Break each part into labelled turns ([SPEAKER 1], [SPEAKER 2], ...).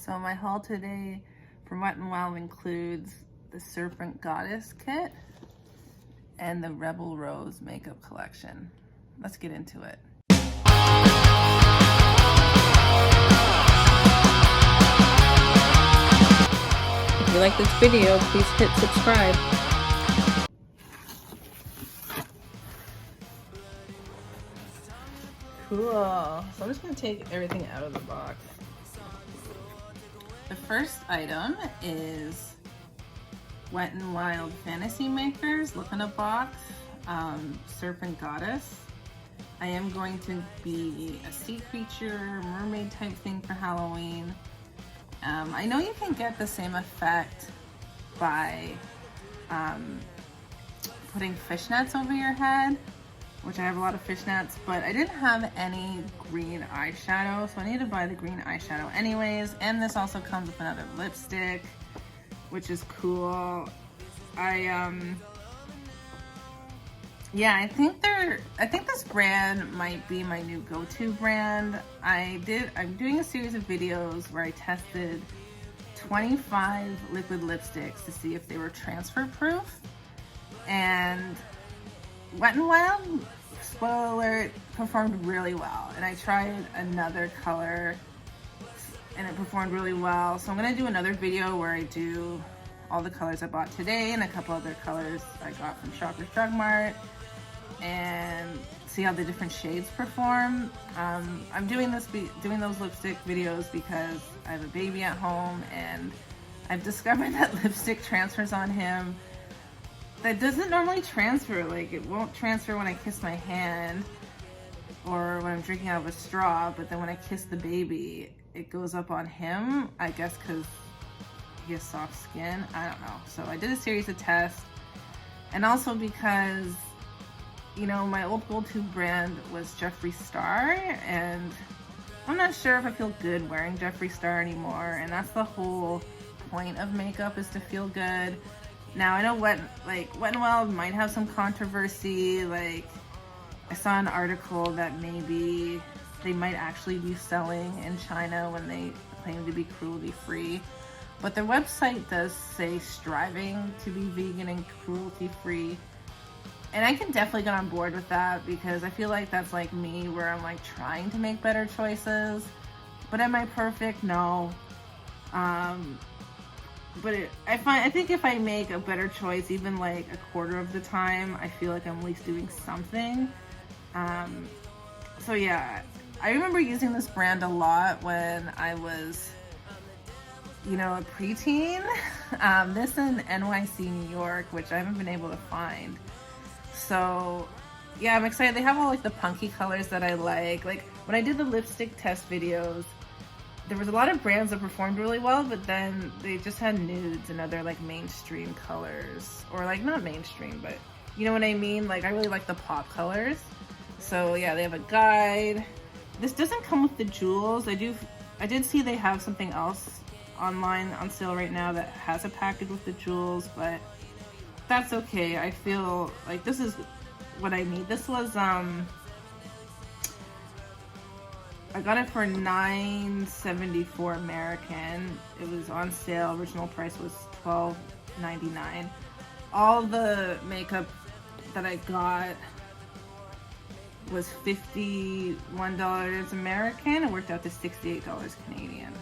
[SPEAKER 1] So my haul today from Wet n Wild includes the Serpent Goddess kit and the Rebel Rose makeup collection. Let's get into it. If you like this video, please hit subscribe. Cool. So I'm just gonna take everything out of the box. The first item is Wet n Wild Fantasy Makers. Look in a box. Serpent Goddess. I am going to be a sea creature, mermaid type thing for Halloween. I know you can get the same effect by putting fishnets over your head, which I have a lot of fishnets, but I didn't have any green eyeshadow, so I need to buy the green eyeshadow anyways. And this also comes with another lipstick, which is cool. Yeah, I think this brand might be my new go-to brand. I'm doing a series of videos where I tested 25 liquid lipsticks to see if they were transfer proof. And Wet n Wild, spoiler alert, performed really well. And I tried another color and it performed really well. So I'm gonna do another video where I do all the colors I bought today and a couple other colors I got from Shoppers Drug Mart and see how the different shades perform. I'm doing those lipstick videos because I have a baby at home and I've discovered that lipstick transfers on him. That doesn't normally transfer. Like, it won't transfer when I kiss my hand or when I'm drinking out of a straw, but then when I kiss the baby, it goes up on him, I guess because he has soft skin. I don't know. So I did a series of tests, and also because, you know, my old go-to brand was Jeffree Star, and I'm not sure if I feel good wearing Jeffree Star anymore, and that's the whole point of makeup, is to feel good. Now, I know Wet n Wild might have some controversy. Like, I saw an article that maybe they might actually be selling in China when they claim to be cruelty-free. But their website does say striving to be vegan and cruelty-free. And I can definitely get on board with that because I feel like that's like me, where I'm like trying to make better choices. But am I perfect? No. But I think if I make a better choice, even like a quarter of the time, I feel like I'm at least doing something. So yeah, I remember using this brand a lot when I was, you know, a preteen. This in NYC, New York, which I haven't been able to find. So yeah, I'm excited. They have all like the punky colors that I like. Like, when I did the lipstick test videos, there was a lot of brands that performed really well, but then they just had nudes and other like mainstream colors, or like not mainstream, but you know what I mean? Like, I really like the pop colors. So yeah, they have a guide. This doesn't come with the jewels. I did see they have something else online on sale right now that has a package with the jewels, but that's okay. I feel like this is what I need. This was I got it for $9.74 American. It was on sale. Original price was $12.99. All the makeup that I got was $51 American. It worked out to $68 Canadian.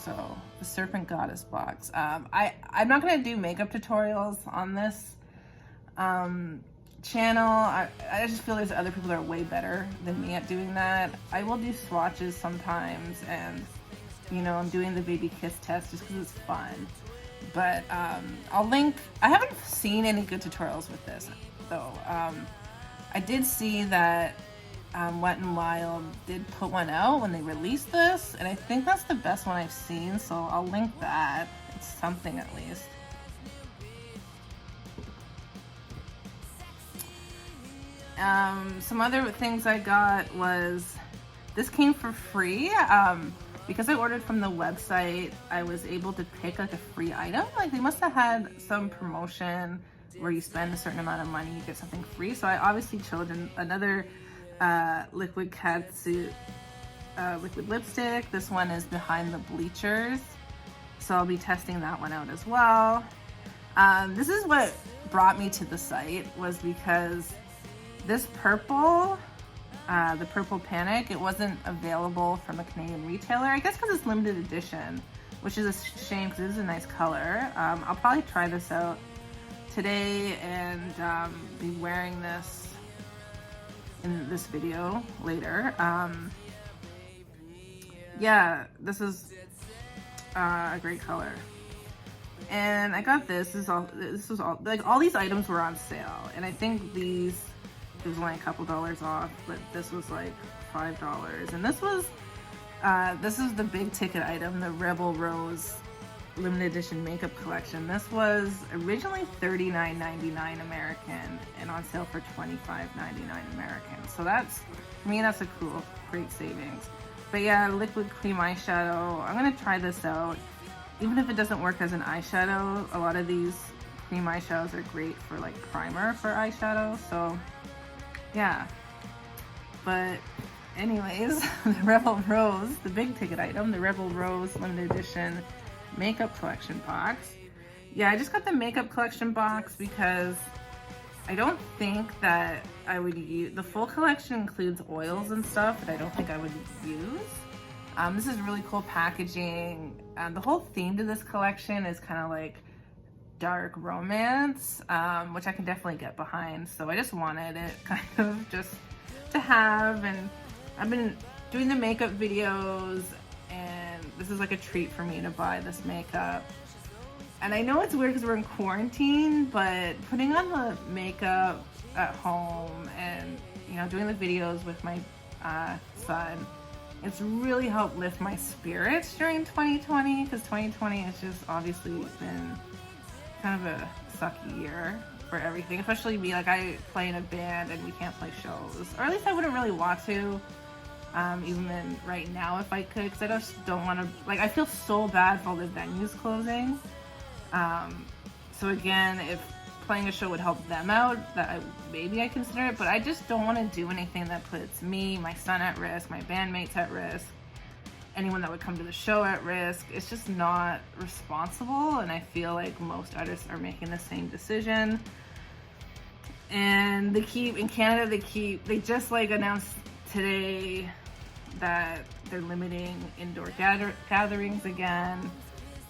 [SPEAKER 1] So the Serpent Goddess box. I'm not gonna do makeup tutorials on this channel. I just feel there's other people that are way better than me at doing that. I will do swatches sometimes, and you know, I'm doing the baby kiss test just because it's fun. But I'll link. I haven't seen any good tutorials with this though. I did see that Wet n Wild did put one out when they released this, and I think that's the best one I've seen, so I'll link that. It's something at least. Some other things I got was, this came for free. Because I ordered from the website, I was able to pick like a free item. Like, they must have had some promotion where you spend a certain amount of money, you get something free. So I obviously chose another liquid catsuit liquid lipstick. This one is Behind the Bleachers, so I'll be testing that one out as well. This is what brought me to the site, was because this purple, the Purple Panic, it wasn't available from a Canadian retailer. I guess because it's limited edition, which is a shame because it is a nice color. I'll probably try this out today and be wearing this in this video later. Yeah, this is a great color. And I got this. This was all like all these items were on sale, and I think these, it was only a couple dollars off, but this was like $5. And this is the big ticket item, the Rebel Rose limited edition makeup collection. This was originally $39.99 American and on sale for $25.99 American. So that's, for me, that's a cool, great savings. But yeah, liquid cream eyeshadow. I'm gonna try this out. Even if it doesn't work as an eyeshadow, a lot of these cream eyeshadows are great for like primer for eyeshadow. So yeah. But anyways, the Rebel Rose, the big ticket item, the Rebel Rose limited edition makeup collection box. Yeah, I just got the makeup collection box because I don't think that I would use, the full collection includes oils and stuff that I don't think I would use. This is really cool packaging. The whole theme to this collection is kind of like dark romance, which I can definitely get behind. So I just wanted it kind of just to have, and I've been doing the makeup videos, and this is like a treat for me to buy this makeup. And I know it's weird because we're in quarantine, but putting on the makeup at home and, you know, doing the videos with my son, it's really helped lift my spirits during 2020, because 2020 has just obviously been kind of a sucky year for everything, especially me. Like, I play in a band and we can't play shows, or at least I wouldn't really want to, even right now if I could, because I just don't want to, like, I feel so bad for all the venues closing. So again, if playing a show would help them out, maybe I consider it, but I just don't want to do anything that puts me, my son at risk, my bandmates at risk, anyone that would come to the show at risk. It's just not responsible, and I feel like most artists are making the same decision. And in Canada, they just like announced today that they're limiting indoor gatherings again.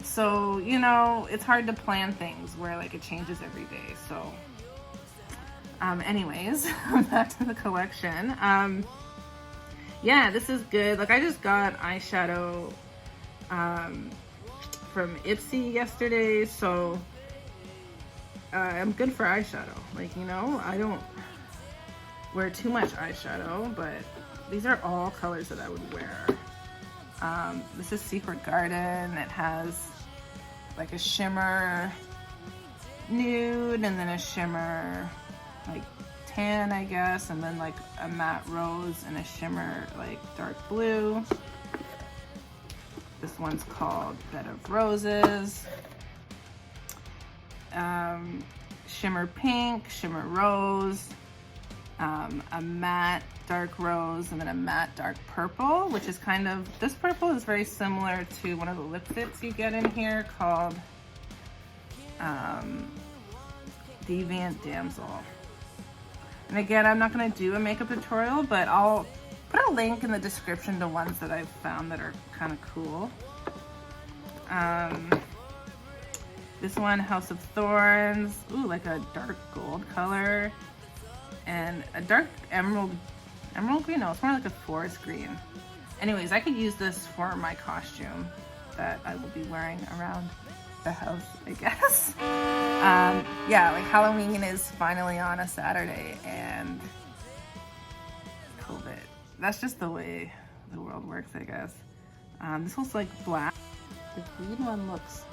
[SPEAKER 1] So, you know, it's hard to plan things where like it changes every day. So anyways, back to the collection. Yeah, this is good. Like, I just got eyeshadow from Ipsy yesterday, so I'm good for eyeshadow. Like, you know, I don't wear too much eyeshadow, but these are all colors that I would wear. This is Secret Garden. It has like a shimmer nude, and then a shimmer like tan, I guess, and then like a matte rose and a shimmer like dark blue. This one's called Bed of Roses. Shimmer pink, shimmer rose, a matte dark rose, and then a matte dark purple, which is kind of, this purple is very similar to one of the lipsticks you get in here called Deviant Damsel. And again, I'm not going to do a makeup tutorial, but I'll put a link in the description to ones that I've found that are kind of cool. This one, House of Thorns. Ooh, like a dark gold color. And a dark emerald green. No, it's more like a forest green. Anyways, I could use this for my costume that I will be wearing around the house, I guess. Yeah, like Halloween is finally on a Saturday, and COVID. That's just the way the world works, I guess. This looks like black. The green one looks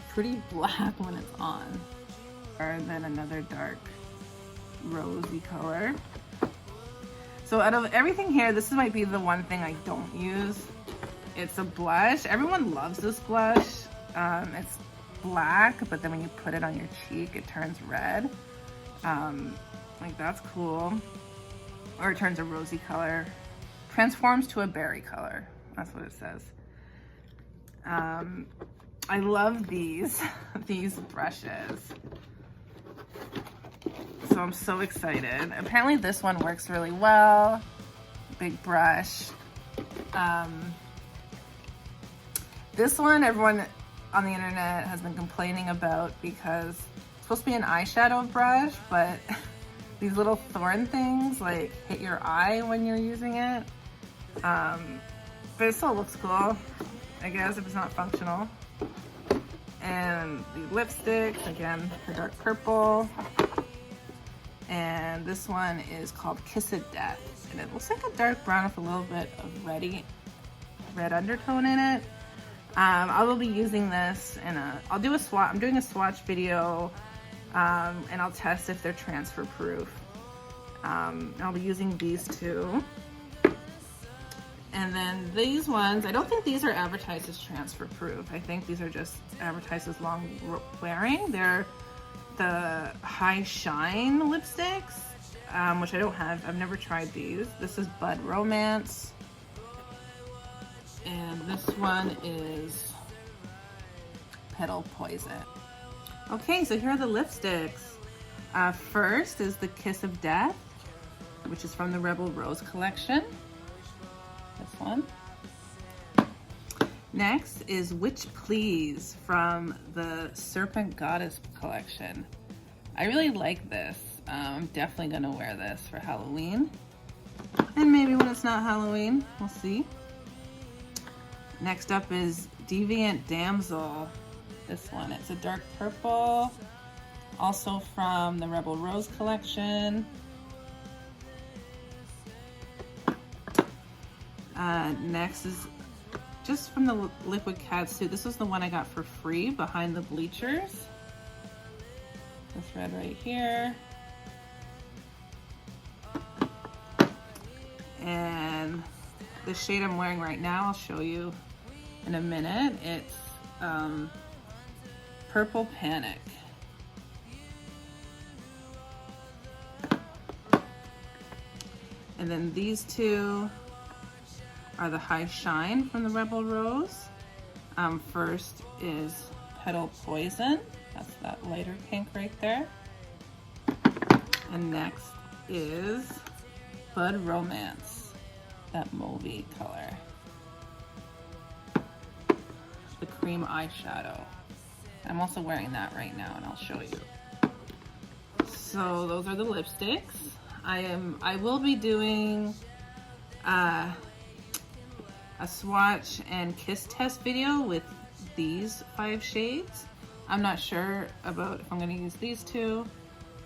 [SPEAKER 1] pretty black when it's on. And then another dark rosy color. So out of everything here, this might be the one thing I don't use. It's a blush. Everyone loves this blush. It's black, but then when you put it on your cheek, it turns red. Like, that's cool. Or it turns a rosy color. transforms to a berry color. That's what it says. I love these brushes. So I'm so excited. Apparently this one works really well. Big brush. This one, everyone on the internet has been complaining about because it's supposed to be an eyeshadow brush, but these little thorn things like hit your eye when you're using it. But it still looks cool, I guess, if it's not functional. And the lipsticks, again, the dark purple. And this one is called Kiss of Death. And it looks like a dark brown with a little bit of red undertone in it. I will be using this in I'll do a swatch. I'm doing a swatch video, and I'll test if they're transfer proof. I'll be using these two. And then these ones, I don't think these are advertised as transfer proof. I think these are just advertised as long wearing. They're the High Shine lipsticks, which I don't have. I've never tried these. This is Bud Romance. And this one is Petal Poison. Okay, so here are the lipsticks. First is the Kiss of Death, which is from the Rebel Rose collection. This one. Next is Witch Please from the Serpent Goddess collection. I really like this. I'm definitely gonna wear this for Halloween. And maybe when it's not Halloween, we'll see. Next up is Deviant Damsel. This one, it's a dark purple, also from the Rebel Rose collection. Next is just from the Liquid Catsuit. This was the one I got for free behind the Bleachers. This red right here. And the shade I'm wearing right now, I'll show you in a minute. It's Purple Panic. And then these two are the High Shine from the Rebel Rose. First is Petal Poison. That's that lighter pink right there. And next is Bud Romance, that mauvey color. The Creme eyeshadow. I'm also wearing that right now and I'll show you. So those are the lipsticks. I will be doing a swatch and kiss test video with these 5 shades. I'm not sure about if I'm going to use these two.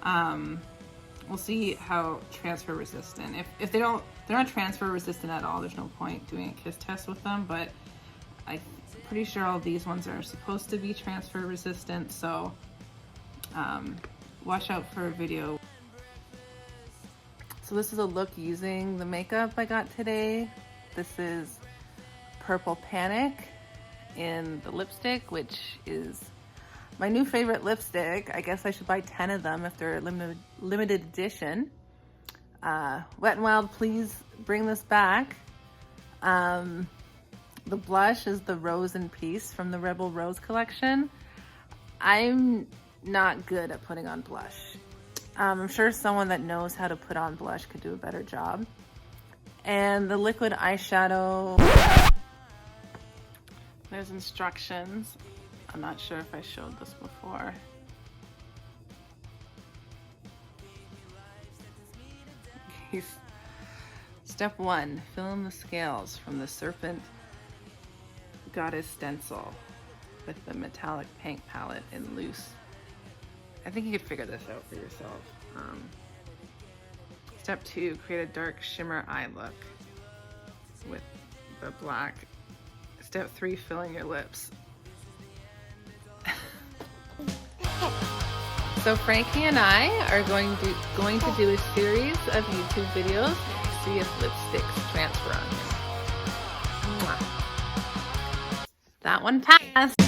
[SPEAKER 1] We'll see how transfer resistant. If they're not transfer resistant at all, there's no point doing a kiss test with them, but I'm pretty sure all these ones are supposed to be transfer resistant, so watch out for a video. So this is a look using the makeup I got today. This is Purple Panic in the lipstick, which is my new favorite lipstick. I guess I should buy 10 of them if they're limited edition. Wet n Wild, please bring this back. The blush is the Rose in Peace from the Rebel Rose collection. I'm not good at putting on blush. I'm sure someone that knows how to put on blush could do a better job. And the liquid eyeshadow, there's instructions. I'm not sure if I showed this before. Okay. Step 1, fill in the scales from the Serpent Goddess STENCIL with the metallic pink palette in loose. I think you could figure this out for yourself. Step 2, create a dark shimmer eye look with the black. Step 3, fill in your lips. So Frankie and I are going to do a series of YouTube videos to see if lipsticks transfer on you. That one passed.